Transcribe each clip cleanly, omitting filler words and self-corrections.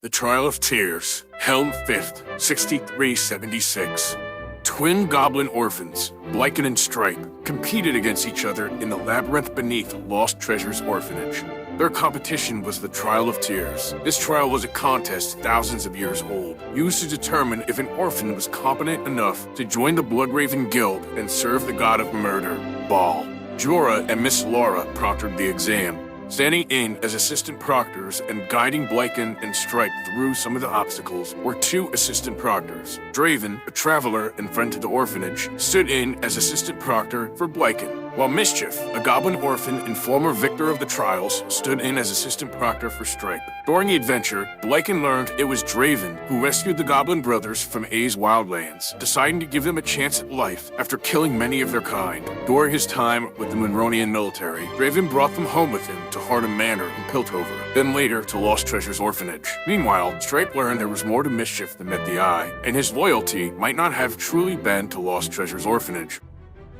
The Trial of Tears, Helm 5th, 6376. Twin goblin orphans, Bliken and Stripe, competed against each other in the labyrinth beneath Lost Treasures Orphanage. Their competition was the Trial of Tears. This trial was a contest thousands of years old, used to determine if an orphan was competent enough to join the Bloodraven Guild and serve the god of murder, Baal. Jorah and Miss Laura proctored the exam, standing in as assistant proctors and guiding Bliken and Stripe through some of the obstacles were two assistant proctors. Draven, a traveler and friend to the orphanage, stood in as assistant proctor for Bliken, while Mischief, a goblin orphan and former victor of the trials, stood in as assistant proctor for Stripe. During the adventure, Bliken learned it was Draven who rescued the goblin brothers from A's wildlands, deciding to give them a chance at life after killing many of their kind. During his time with the Monronian military, Draven brought them home with him to Harnham Manor in Piltover, then later to Lost Treasures Orphanage. Meanwhile, Stripe learned there was more to Mischief than met the eye, and his loyalty might not have truly been to Lost Treasures Orphanage.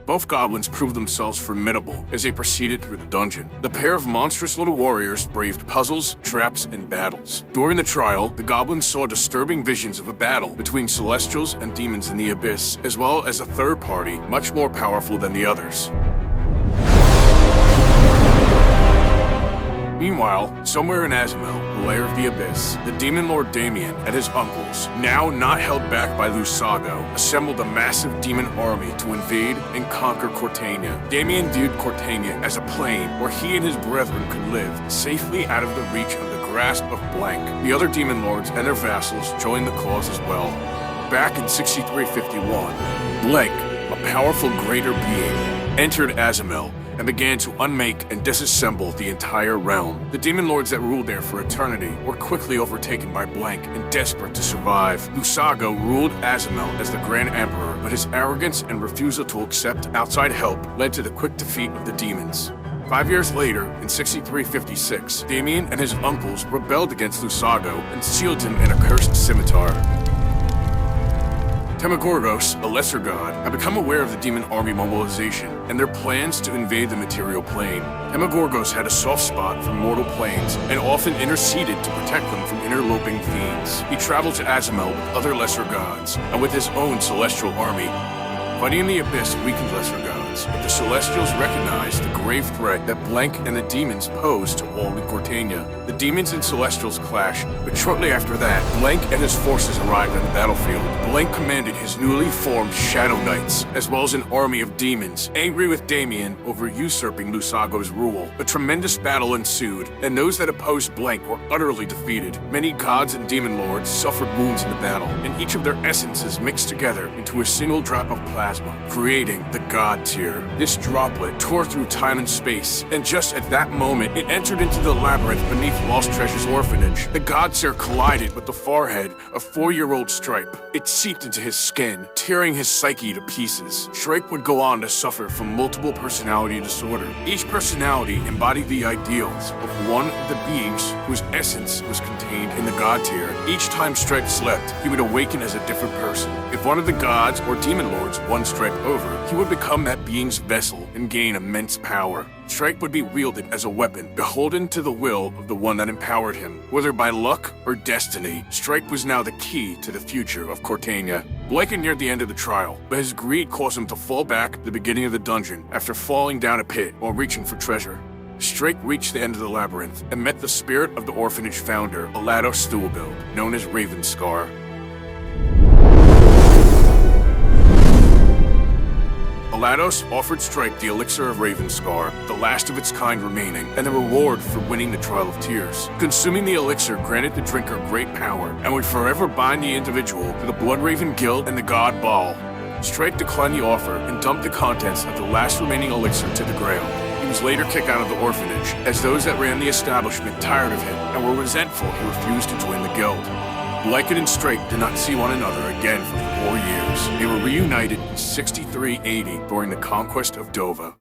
Both goblins proved themselves formidable as they proceeded through the dungeon. The pair of monstrous little warriors braved puzzles, traps, and battles. During the trial, the goblins saw disturbing visions of a battle between celestials and demons in the abyss, as well as a third party much more powerful than the others. Meanwhile, somewhere in Azamel, the lair of the Abyss, the demon lord Damien and his uncles, now not held back by Lusago, assembled a massive demon army to invade and conquer Cortania. Damien viewed Cortania as a plane where he and his brethren could live, safely out of the reach of the grasp of Blank. The other demon lords and their vassals joined the cause as well. Back in 6351, Blank, a powerful greater being, entered Azamel and began to unmake and disassemble the entire realm. The demon lords that ruled there for eternity were quickly overtaken by Blank and desperate to survive. Lusago ruled Azamel as the Grand Emperor, but his arrogance and refusal to accept outside help led to the quick defeat of the demons. 5 years later, in 6356, Damien and his uncles rebelled against Lusago and sealed him in a cursed scimitar. Temagorgos, a lesser god, had become aware of the demon army mobilization and their plans to invade the material plane. Temagorgos had a soft spot for mortal planes and often interceded to protect them from interloping fiends. He traveled to Azamel with other lesser gods and with his own celestial army. Fighting in the Abyss weakened lesser gods, but the Celestials recognized the grave threat that Blank and the demons posed to all in Cortania. The demons and Celestials clashed, but shortly after that, Blank and his forces arrived on the battlefield. Blank commanded his newly formed Shadow Knights, as well as an army of demons, angry with Damien over usurping Lusago's rule. A tremendous battle ensued, and those that opposed Blank were utterly defeated. Many gods and demon lords suffered wounds in the battle, and each of their essences mixed together into a single drop of plasma, creating the God Tier. This droplet tore through time and space, and just at that moment, it entered into the labyrinth beneath Lost Treasures Orphanage. The God Tier collided with the forehead of 4-year-old Stripe. It seeped into his skin, tearing his psyche to pieces. Stripe would go on to suffer from multiple personality disorder. Each personality embodied the ideals of one of the beings whose essence was contained in the God Tier. Each time Stripe slept, he would awaken as a different person. If one of the gods or demon lords won Stripe over, he would become that being's vessel and gain immense power. Stripe would be wielded as a weapon, beholden to the will of the one that empowered him. Whether by luck or destiny, Stripe was now the key to the future of Cortania. Bliken neared the end of the trial, but his greed caused him to fall back at the beginning of the dungeon after falling down a pit while reaching for treasure. Stripe reached the end of the labyrinth and met the spirit of the orphanage founder, Alados Stuhlbild, known as Ravenscar. Alados offered Stripe the elixir of Ravenscar, the last of its kind remaining, and the reward for winning the Trial of Tears. Consuming the elixir granted the drinker great power, and would forever bind the individual to the Bloodraven Guild and the god Baal. Stripe declined the offer and dumped the contents of the last remaining elixir to the ground. He was later kicked out of the orphanage, as those that ran the establishment tired of him and were resentful he refused to join the guild. Bliken and Stripe did not see one another again for 4 years. They were reunited in 6380 during the Conquest of Dovah.